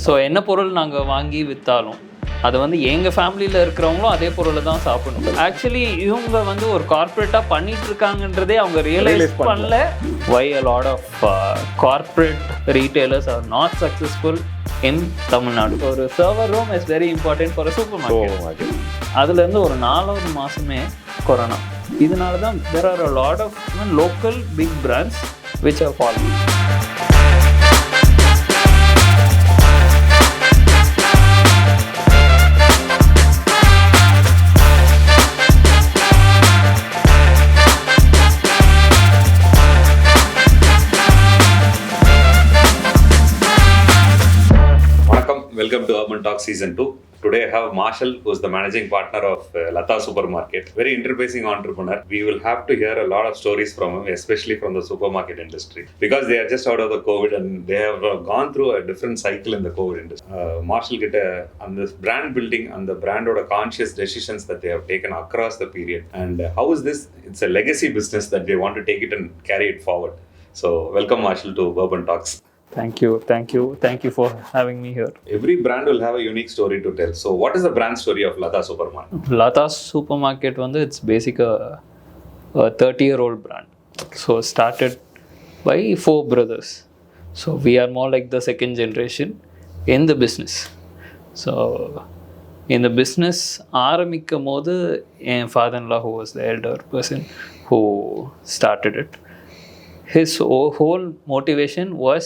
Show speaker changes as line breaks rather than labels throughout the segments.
So என்ன பொருள் நாங்கள் வாங்கி விற்றாலும் அது வந்து எங்கள் ஃபேமிலியில் இருக்கிறவங்களும் அதே பொருளை தான் சாப்பிடணும். ஆக்சுவலி இவங்க வந்து ஒரு கார்பரேட்டாக பண்ணிட்டு இருக்காங்கன்றதே அவங்க ரியலைஸ் பண்ணல. Why a lot of corporate retailers are not successful in Tamil Nadu. ஒரு server room is very important for supermarket. அதுலேருந்து ஒரு 4வது மாதமே கொரோனா. இதனால தான் there are a lot of local big brands which are falling.
Welcome to UrbanTalks Season 2. Today I have Marshall, who is the managing partner of LATHA Supermarket. Very enterprising entrepreneur. We will have to hear a lot of stories from him, especially from the supermarket industry, because they are just out of the COVID and they have gone through a different cycle in the COVID industry. Marshall get on this brand building and the brand or conscious decisions that they have taken across the period. And how is this? It's a legacy business that they want to take it and carry it forward. So welcome Marshall to UrbanTalks.
Thank you for having me here.
Every brand will have a unique story to tell. So what is the brand story of LATHA Supermarket?
LATHA Supermarket it's basic a 30-year-old brand. So started by 4 brothers. So we are more like the second generation in the business. So in the business ஆரம்பிக்கும் போது என் father-in-law, who was the elder person who started it, his whole motivation was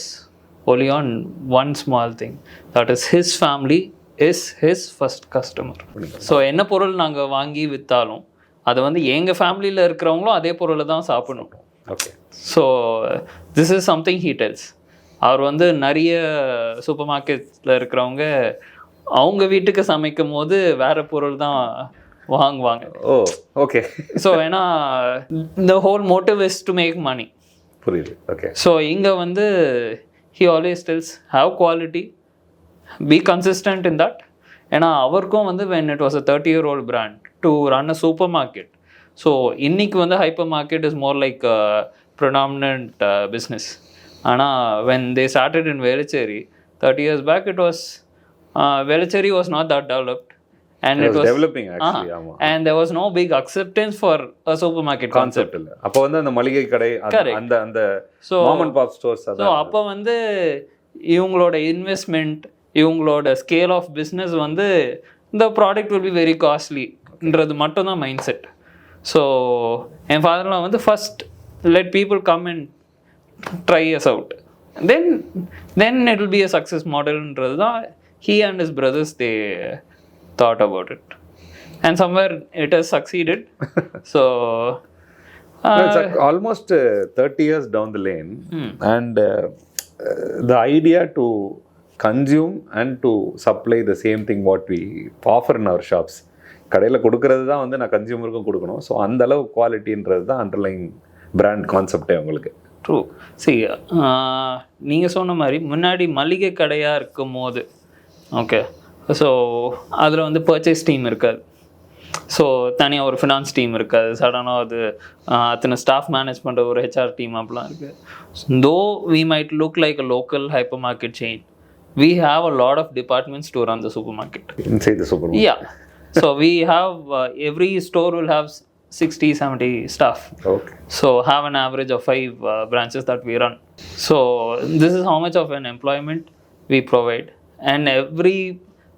only on one small thing, that is his family is his first customer. So என்ன பொருள் நாங்கள் வாங்கி விற்றாலும் அது வந்து எங்கள் ஃபேமிலியில் இருக்கிறவங்களும் அதே பொருளை தான் சாப்பிடணும்.
Okay.
So this is something he tells. அவர் வந்து நிறைய சூப்பர் மார்க்கெட்டில் இருக்கிறவங்க அவங்க வீட்டுக்கு சமைக்கும் போது வேறு பொருள் தான் வாங்குவாங்க.
ஓ ஓகே.
ஸோ ஏன்னா the whole motive is to make money.
புரியுது. ஓகே.
ஸோ இங்கே வந்து he always tells have quality, be consistent in that. ஏன்னா அவருக்கும் வந்து when it was a 30-year-old brand to run a supermarket. So இன்னைக்கு வந்து hyper market is more like a predominant business. ஆனால் when they started in Velichery 30 years back, it was Velichery was not that developed. And it was
developing actually.
And there was no big acceptance for a supermarket concept.
அப்போ வந்து அந்த மளிகை கடை அந்த அந்த mom and pop stores.
So அப்போ வந்து இவங்களோட இன்வெஸ்ட்மெண்ட், இவங்களோட ஸ்கேல் ஆஃப் பிஸ்னஸ் வந்து இந்த ப்ராடக்ட் வில் பி வெரி காஸ்ட்லின்றது மட்டும்தான் மைண்ட் செட். ஸோ என் ஃபாதர்லாம் வந்து first let people come and try us out, then it will be a success மாடல்ன்றது தான் he and his brothers they thought about it, and somewhere it has succeeded. So
it's like almost 30 years down the lane. And the idea to consume and to supply the same thing what we offer in our shops, கடையில் கொடுக்கறது தான் வந்து நான் கன்சியூமருக்கும் கொடுக்கணும். So அந்த அளவு குவாலிட்டின்றது தான் underlying brand கான்செப்டே உங்களுக்கு.
ட்ரூ. சரி, நீங்கள் சொன்ன மாதிரி முன்னாடி மளிகை கடையாக இருக்கும் போது ஓகே, ஸோ அதில் வந்து பர்ச்சேஸ் டீம் இருக்காது. ஸோ தனியாக ஒரு ஃபினான்ஸ் டீம் இருக்காது. சடனாக அது அத்தனை ஸ்டாஃப் மேனேஜ் பண்ணுற ஒரு ஹெச்ஆர் டீம் அப்படிலாம் இருக்குது. Though we might look like a local hypermarket chain, we have a lot of departments to run the supermarket.
Inside the supermarket?
Yeah. So we have, every store will have 60-70 staff.
Okay.
So have an average of 5 branches that we run. So this is how much of an employment we provide. And every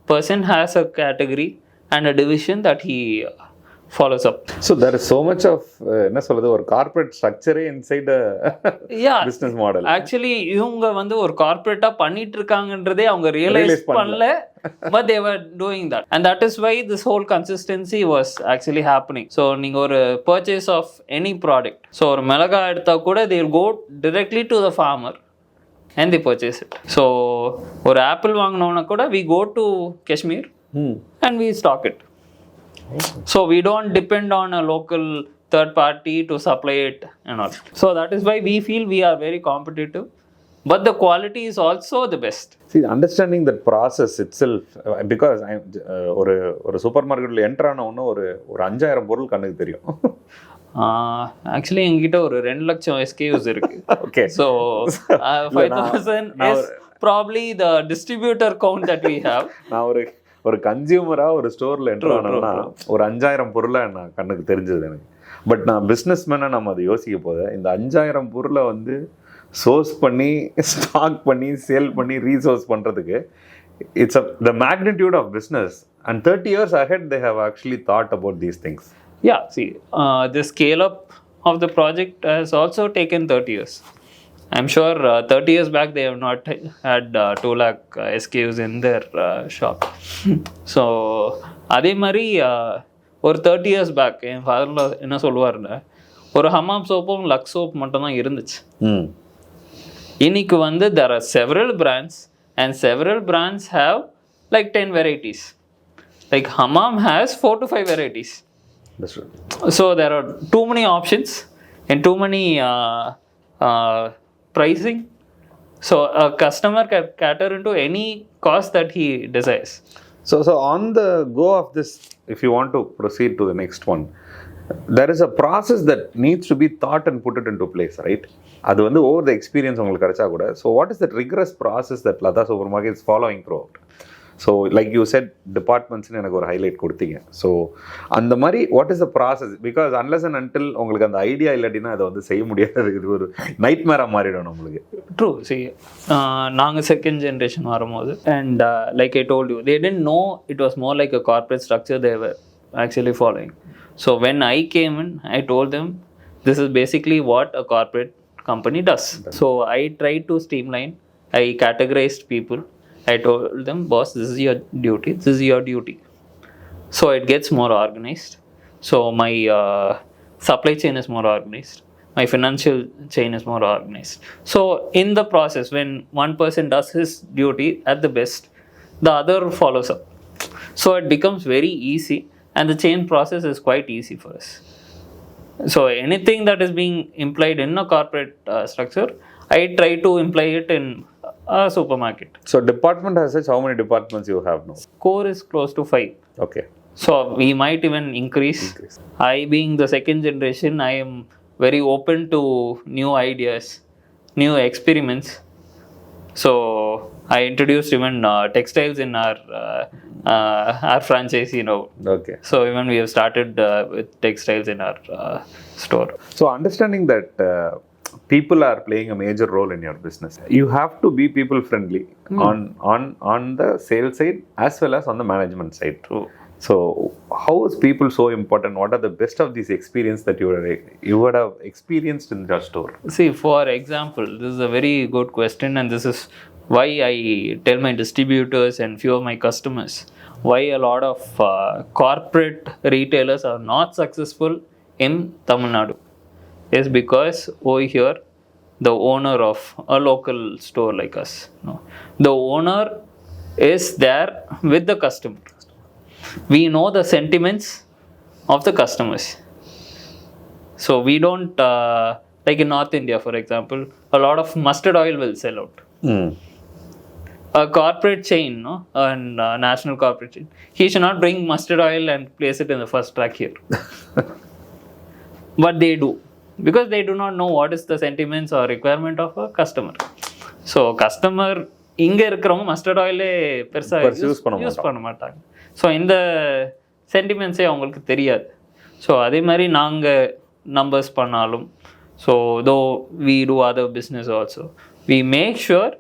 person has a category and a division that he follows up.
So there is so much of என்ன சொல்றது, ஒரு corporate ஸ்ட்ரக்சரே inside business model.
Actually இவங்க வந்து ஒரு கார்ப்பரேட்டா பண்ணிட்டு இருக்காங்கன்றதே அவங்க realise பண்ணல, but they were doing that, and that is why this whole consistency was actually happening. So நீங்க ஒரு purchase of any product, so ஒரு மிளகா எடுத்தா கூட they will go directly to the farmer and they purchase it. So ஒரு apple வாங்கினோம்னா கூட we go to Kashmir and we stock it. So we don't depend on a local third party to supply it and all. So that is why we feel we are very competitive, but the quality is also the best.
See, understanding that process itself, because ஒரு super மார்க்கெட்டில் enter ஆன ஒன்று ஒரு 5000 பொருள் கண்ணுக்கு தெரியும்.
Actually எங்ககிட்ட ஒரு 2 லட்சம் SKUs இருக்கு.
Okay.
So 5,000 probably the distributor count that we have.
நான் ஒரு கன்சியூமராக ஒரு ஸ்டோரில் என்ட்ரு ஆனோம்னா ஒரு 5000 பொருளை நான் கண்ணுக்கு தெரிஞ்சது எனக்கு. பட் நான் பிஸ்னஸ்மேனாக நம்ம அதை யோசிக்க போது இந்த 5000 பொருளை வந்து சோர்ஸ் பண்ணி ஸ்டாக் பண்ணி சேல் பண்ணி ரீசோர்ஸ் பண்ணுறதுக்கு it's the magnitude of business, and 30 years ahead they have actually thought about these things.
Yeah, see, the scale up of the project has also taken 30 years. I'm sure 30 years back they have not had 2 lakh SKUs in their shop. So அதே மாதிரி ஒரு 30 years back என் ஃபாதர்ல என்ன சொல்லுவாருன்னா ஒரு ஹமாம் சோப்பும் lux soap மட்டும் தான் இருந்துச்சு. இன்னைக்கு வந்து there are several brands and several brands have like 10 varieties. Like Hammam has 4 to 5 varieties.
That's right.
So there are too many options and too many pricing. So a customer can cater into any cost that he desires.
So on the go of this, if you want to proceed to the next one, there is a process that needs to be thought and put it into place, right? அது வந்து over the experience உங்களுக்கு கிடைச்சா கூட. So what is that rigorous process that LATHA Supermarket is following throughout? So like you said, departments எனக்கு ஒரு highlight கொடுத்தீங்க. So அந்த மாதிரி what is the process? Because unless and until உங்களுக்கு அந்த ஐடியா இல்லாட்டினா அதை வந்து செய்ய முடியாது. இது ஒரு நைட் மேராக மாறிடும் நம்மளுக்கு.
ட்ரூ. சி நாங்கள் செகண்ட் ஜென்ரேஷன் வரும்போது and like I told you they tend no it was more like a corporate structure they were actually following. So when I came in, I told them this is basically what a corporate company does. So I tried to streamline. I categorized people. I told them, boss, this is your duty. This is your duty. So it gets more organized. So my supply chain is more organized. My financial chain is more organized. So in the process, when one person does his duty at the best, the other follows up. So it becomes very easy. And the chain process is quite easy for us. So anything that is being implied in a corporate structure, I try to imply it in a supermarket.
So department as such, how many departments you have now?
Core is close to 5.
Okay.
So we might even increase. I being the second generation, I am very open to new ideas, new experiments. So I introduced even textiles in our franchise, you know.
Okay.
So even we have started with textiles in our store.
So understanding that people are playing a major role in your business, you have to be people friendly on the sales side as well as on the management side.
True.
So how is people so important? What are the best of these experience that you would have experienced in your store?
See, for example, this is a very good question, and this is why I tell my distributors and few of my customers why a lot of corporate retailers are not successful in Tamil Nadu is because over here the owner of a local store like us, the owner is there with the customer. We know the sentiments of the customers. So we don't like in North India, for example, a lot of mustard oil will sell out. A corporate chain, and national corporate chain, he should not bring mustard oil and place it in the first rack here. But they do, because they do not know what is the sentiments or requirement of a customer. So customer இங்கே இருக்கிறவங்க mustard ஆயிலே பெருசாக use பண்ண மாட்டாங்க. So இந்த சென்டிமெண்ட்ஸே அவங்களுக்கு தெரியாது. So அதே மாதிரி நாங்கள் நம்பர்ஸ் பண்ணாலும், so though we do other business also, we make sure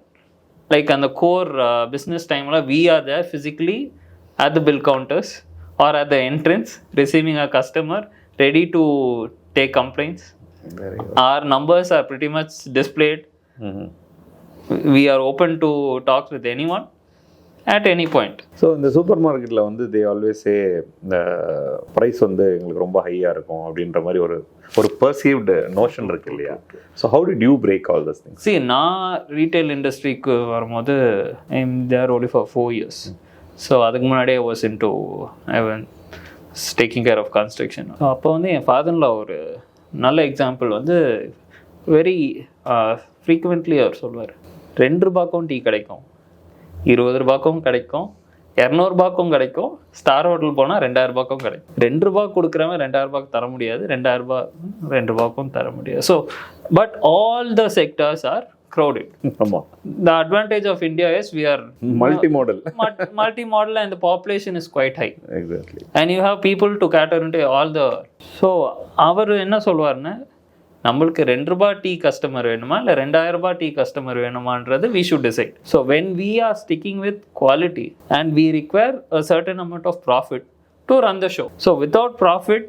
like அந்த கோர் பிஸ்னஸ் டைமில் we are there physically at the bill counters or at the entrance receiving a customer ready to take complaints. Our numbers are pretty much displayed. We are open to talks with anyone at any point.
So இந்த super மார்க்கெட்டில் வந்து they always say the price வந்து எங்களுக்கு ரொம்ப ஹையாக இருக்கும் அப்படின்ற மாதிரி ஒரு perceived notion இருக்கு இல்லையா? So how did you break all those things?
See, நான் ரீட்டைல் இண்டஸ்ட்ரிக்கு வரும்போது I am there only for 4 years. So அதுக்கு முன்னாடி I was taking care of construction. So அப்போ வந்து என் ஃபாதர்ல ஒரு நல்ல எக்ஸாம்பிள் வந்து வெரி ஃப்ரீக்வெண்ட்லி அவர் சொல்லுவார், 2 ரூபாய்க்கும் டீ கிடைக்கும், 20 ரூபாய்க்கும் கிடைக்கும், 200 ரூபாய்க்கும் கிடைக்கும், ஸ்டார் ஹோட்டல் போனால் 2000 ரூபாய்க்கும் கிடைக்கும். 2 ரூபாய் கொடுக்குறவன் 2000 ரூபாய்க்கு தர முடியாது, 2000 ரூபாய் 2 ரூபாய்க்கும் தர முடியாது. So but all the sectors are crowded. The advantage of India is we are
multimodal.
Multimodal and the population is quite high.
Exactly.
And you have people to cater into all the. So அவர் என்ன சொல்வார்னா, நம்மளுக்கு 2 ரூபாய் டீ customer வேணுமா இல்லை 2000 ரூபாய் டீ customer வேணுமான்றது we should decide. So when we are sticking with quality and we require a certain amount of profit to run the show. So without profit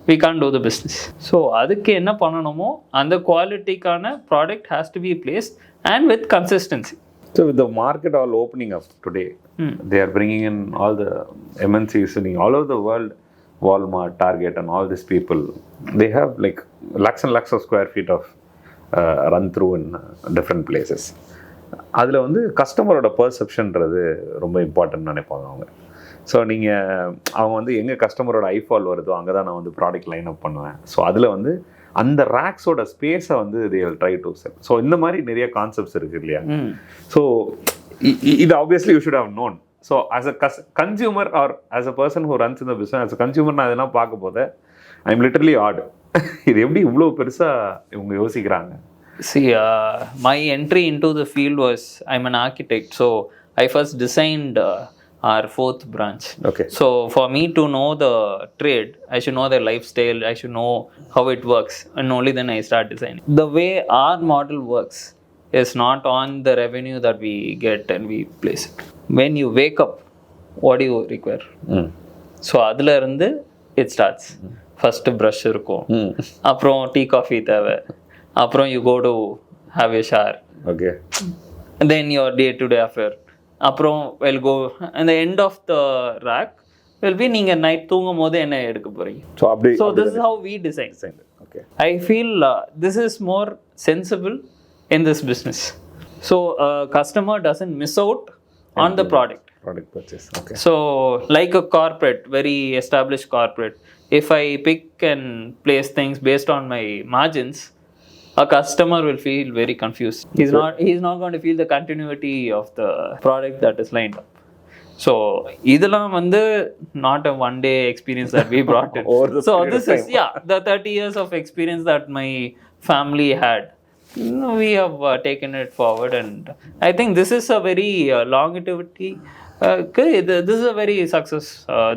we can't do the business. So அதுக்கு என்ன பண்ணணுமோ அந்த குவாலிட்டிக்கான product has to be placed and with consistency.
So with the market all opening up today, they are bringing in all the MNCs all over the world, Walmart, Target and all these people. They have like lakhs and lakhs of square feet of run through in different places. அதில் வந்து கஸ்டமரோட பர்செப்ஷன்றது ரொம்ப important நினைப்பாங்க அவங்க. So நீங்கள் அவங்க வந்து எங்கே கஸ்டமரோட ஐஃபால் வருதோ அங்கே தான் நான் வந்து ப்ராடக்ட் லைன் அப் பண்ணுவேன். ஸோ அதில் வந்து அந்த ரேக்ஸோட ஸ்பேஸை வந்து they will try to sell. So இந்த மாதிரி நிறைய கான்செப்ட்ஸ் இருக்குது இல்லையா? ஸோ இது obviously you should have known. So as a consumer or as a person who runs இந்த பிஸ்னஸ், ஆஸ் அ கன்சியூமர் நான் இதெல்லாம் பார்க்க போது ஐ எம் லிட்டரலி ஆட். இது எப்படி இவ்வளோ பெருசாக இவங்க யோசிக்கிறாங்க?
See, my entry into the field was, I'm an architect, so I first designed our 4th branch.
Okay.
So for me to know the trade, I should know their lifestyle, I should know how it works, and only then I start designing. The way our model works is not on the revenue that we get and we place it. When you wake up, what do you require? So அதுல இருந்து it starts. First brush இருக்கும், அப்புறம் tea coffee தேவை, அப்புறம் you go to have a shower.
Okay.
And then your day-to-day affair. அப்புறம் will go and the end of the rack will be நீங்கள் night தூங்கும் போது என்ன எடுக்க போகிறீங்க. So this is how we design.
Okay.
I feel this is more sensible in this business. So a customer doesn't miss out on the product
purchase. Okay.
So like a corporate, very established corporate, if I pick and place things based on my margins, a customer will feel very confused. He's not going to feel the continuity of the product that is lined up. So இதெல்லாம் வந்து not a one day experience that we brought in. So this is the 30 years of experience that my family had. We have taken it forward, and I think this is a very longevity. This is a very success.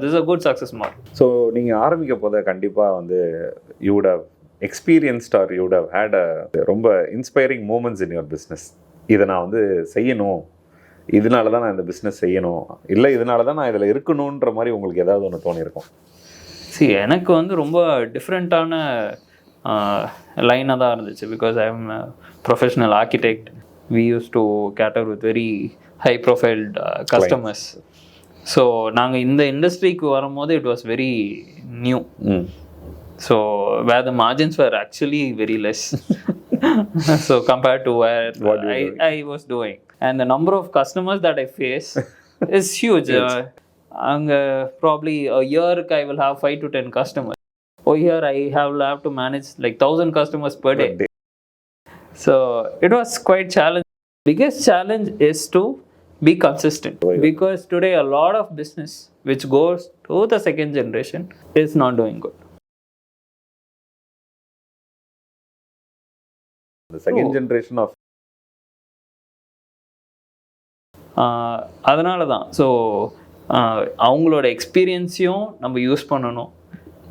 This is a good success model.
So நீங்கள் ஆரம்பிக்க போத கண்டிப்பாக வந்து you would have experienced or you would have had a ரொம்ப inspiring moments in your business. இதை நான் வந்து செய்யணும், இதனால தான் நான் இந்த பிஸ்னஸ் செய்யணும், இல்லை இதனால தான் நான் இதில் இருக்கணுன்ற மாதிரி உங்களுக்கு ஏதாவது ஒன்று தோணியிருக்கும்?
எனக்கு வந்து ரொம்ப டிஃப்ரெண்ட்டான லைனாக தான் இருந்துச்சு. Because I am professional architect. We used to cater with very high profiled customers. So நாங்கள் இந்த இண்டஸ்ட்ரிக்கு வரும்போது it was very new. So where the margins were actually very less so compared to where I was doing, and the number of customers that I face is huge. Probably a year I will have 5 to 10 customers. Here I have to manage like 1000 customers per day. So it was quite challenging. Biggest challenge is to be consistent, because today a lot of business which goes to the second generation is not doing good.
The second generation of
அதனால தான். So அவங்களோட எக்ஸ்பீரியன்ஸையும் நம்ம use பண்ணணும்.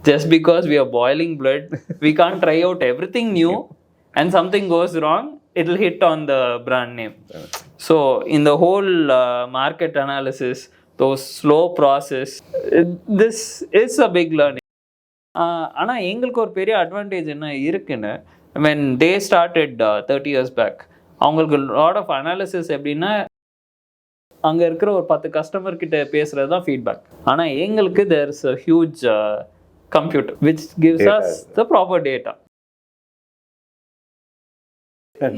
Just because we are boiling blood, we can't try out everything new, and something goes wrong, it will hit on the brand name. So in the whole market analysis, those slow process, this is a big learning. ஆனால் எங்களுக்கு ஒரு பெரிய advantage என்ன இருக்குன்னு, when they started 30 years back, அவங்களுக்கு lot of analysis எப்படின்னா, அங்கே இருக்கிற ஒரு 10 கஸ்டமர் கிட்ட பேசுறது தான் ஃபீட்பேக். ஆனால் எங்களுக்கு there is a huge computer which gives data. Us the proper data.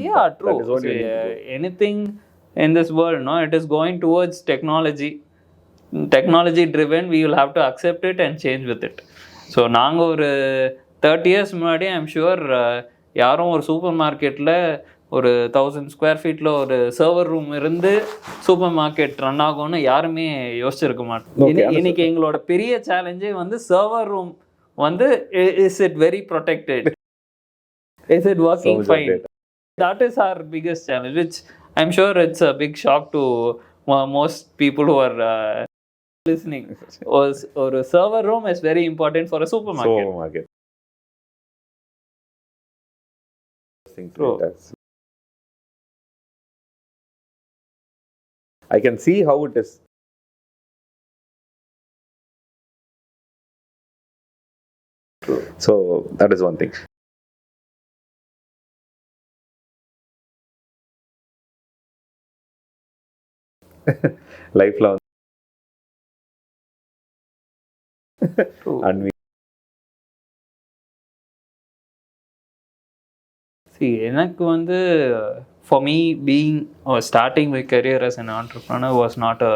Yeah, true. Anything in this world, no, it is going towards technology driven. We will have to accept it and change with it. So நாங்கள் ஒரு 30 years முன்னாடி I'm sure யாரும் ஒரு super மார்க்கெட்டில் ஒரு 1000 square ஃபீட்டில் ஒரு server room இருந்து சூப்பர் மார்க்கெட் ரன் ஆகும்னு யாருமே யோசிச்சிருக்க மாட்டோம். இன்னைக்கு எங்களோட பெரிய சேலஞ்சே வந்து சர்வர் ரூம் வந்து is it very protected, is it working fine. That is our biggest challenge, which I'm sure it's a big shock to most people who are listening. Or a server room is very important for a supermarket.
True. I can see how it is. True. So that is one thing. Lifelong. And we
see, எனக்கு வந்து for me being or starting my career as an entrepreneur was not a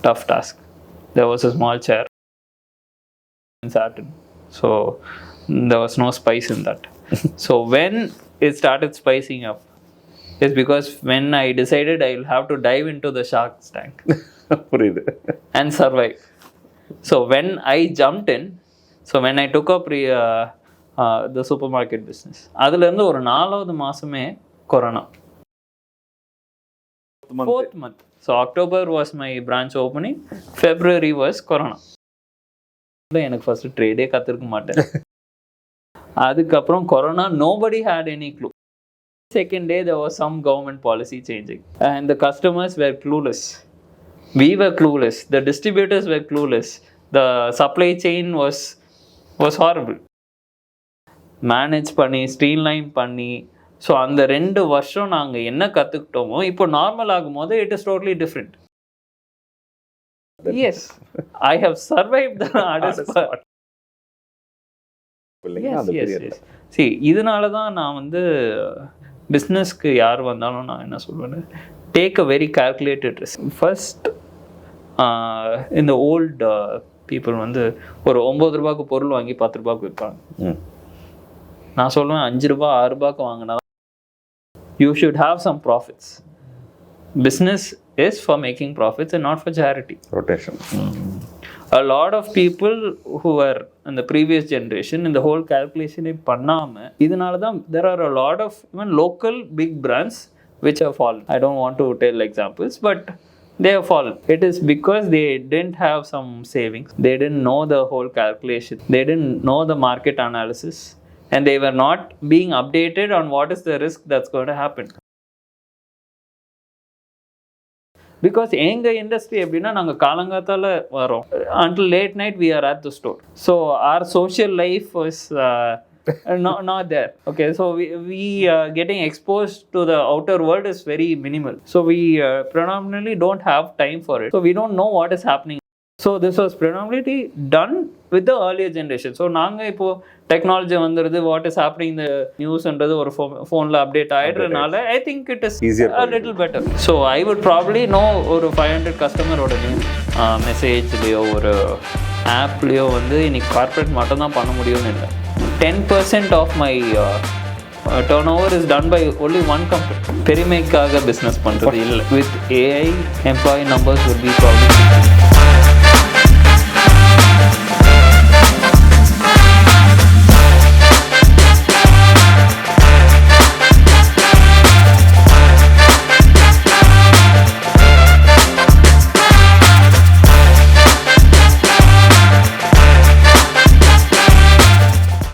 tough task. There was a small chair and started, so there was no spice in that. So when it started spicing up is because when I decided I will have to dive into the shark's tank and survive. So when I jumped in, so when I took up the supermarket business, அதுல இருந்து ஒரு 4வது மாசமே corona. 4th month. So October was my branch opening, February was corona. எனக்கு first ட்ரேடே கற்றுக்க மாட்டேன். அதுக்கப்புறம் corona, nobody had any clue. Second day there was some government policy changing and the customers were clueless. We were clueless, the distributors were clueless, the supply chain was horrible. Manage பண்ணி streamline பண்ணி, so அந்த 2 வருஷம் நாங்கள் என்ன கற்றுக்கிட்டோமோ இப்போ normal ஆகும்போது it is totally different. Yes, I have survive the hardest part. சரி, இதனால தான் நான் வந்து பிஸ்னஸ்க்கு யார் வந்தாலும் நான் என்ன சொல்வேன்னு, take a very calculated risk. First இந்த ஓல்டு பீப்புள் வந்து ஒரு 9 ரூபாய்க்கு பொருள் வாங்கி 10 ரூபாய்க்கு விற்பாங்க. நான் சொல்லுவேன் 5 ரூபாய் 6 ரூபாய்க்கு வாங்கினா you should have some profits. Business is for making profits and not for charity.
Rotation.
A lot of people who were in the previous generation in the whole calculation பண்ணாம, இதனால தான் there are a lot of even local big brands which have fallen. I don't want to tell examples, but they have fallen. It is because they didn't have some savings. They didn't know the whole calculation. They didn't know the market analysis. And they were not being updated on what is the risk that's going to happen. Because எங்க industry எப்படின்னா, நாங்கள் காலங்காத்தால வரோம், until late night we are at the store. So our social life was not there. Okay, so we getting exposed to the outer world is very minimal. So we predominantly don't have time for it. So we don't know what is happening. So this was predominantly done with the earlier generation. So நாங்கள் இப்போ technology வந்துடுது, what is happening the நியூஸ்ன்றது ஒரு ஃபோனில் update ஆகிடுறதுனால I think it is a little better. So I would probably know ஒரு 500 கஸ்டமரோட name, மெசேஜ்லேயோ ஒரு ஆப்லேயோ வந்து இன்னைக்கு கார்பரேட் மட்டும் தான் பண்ண முடியும்னு இல்லை. 10% of my turnover is done by only one company. பெருமைக்காக பிஸ்னஸ் பண்ணுறது இல்லை. With AI, employee numbers would be probably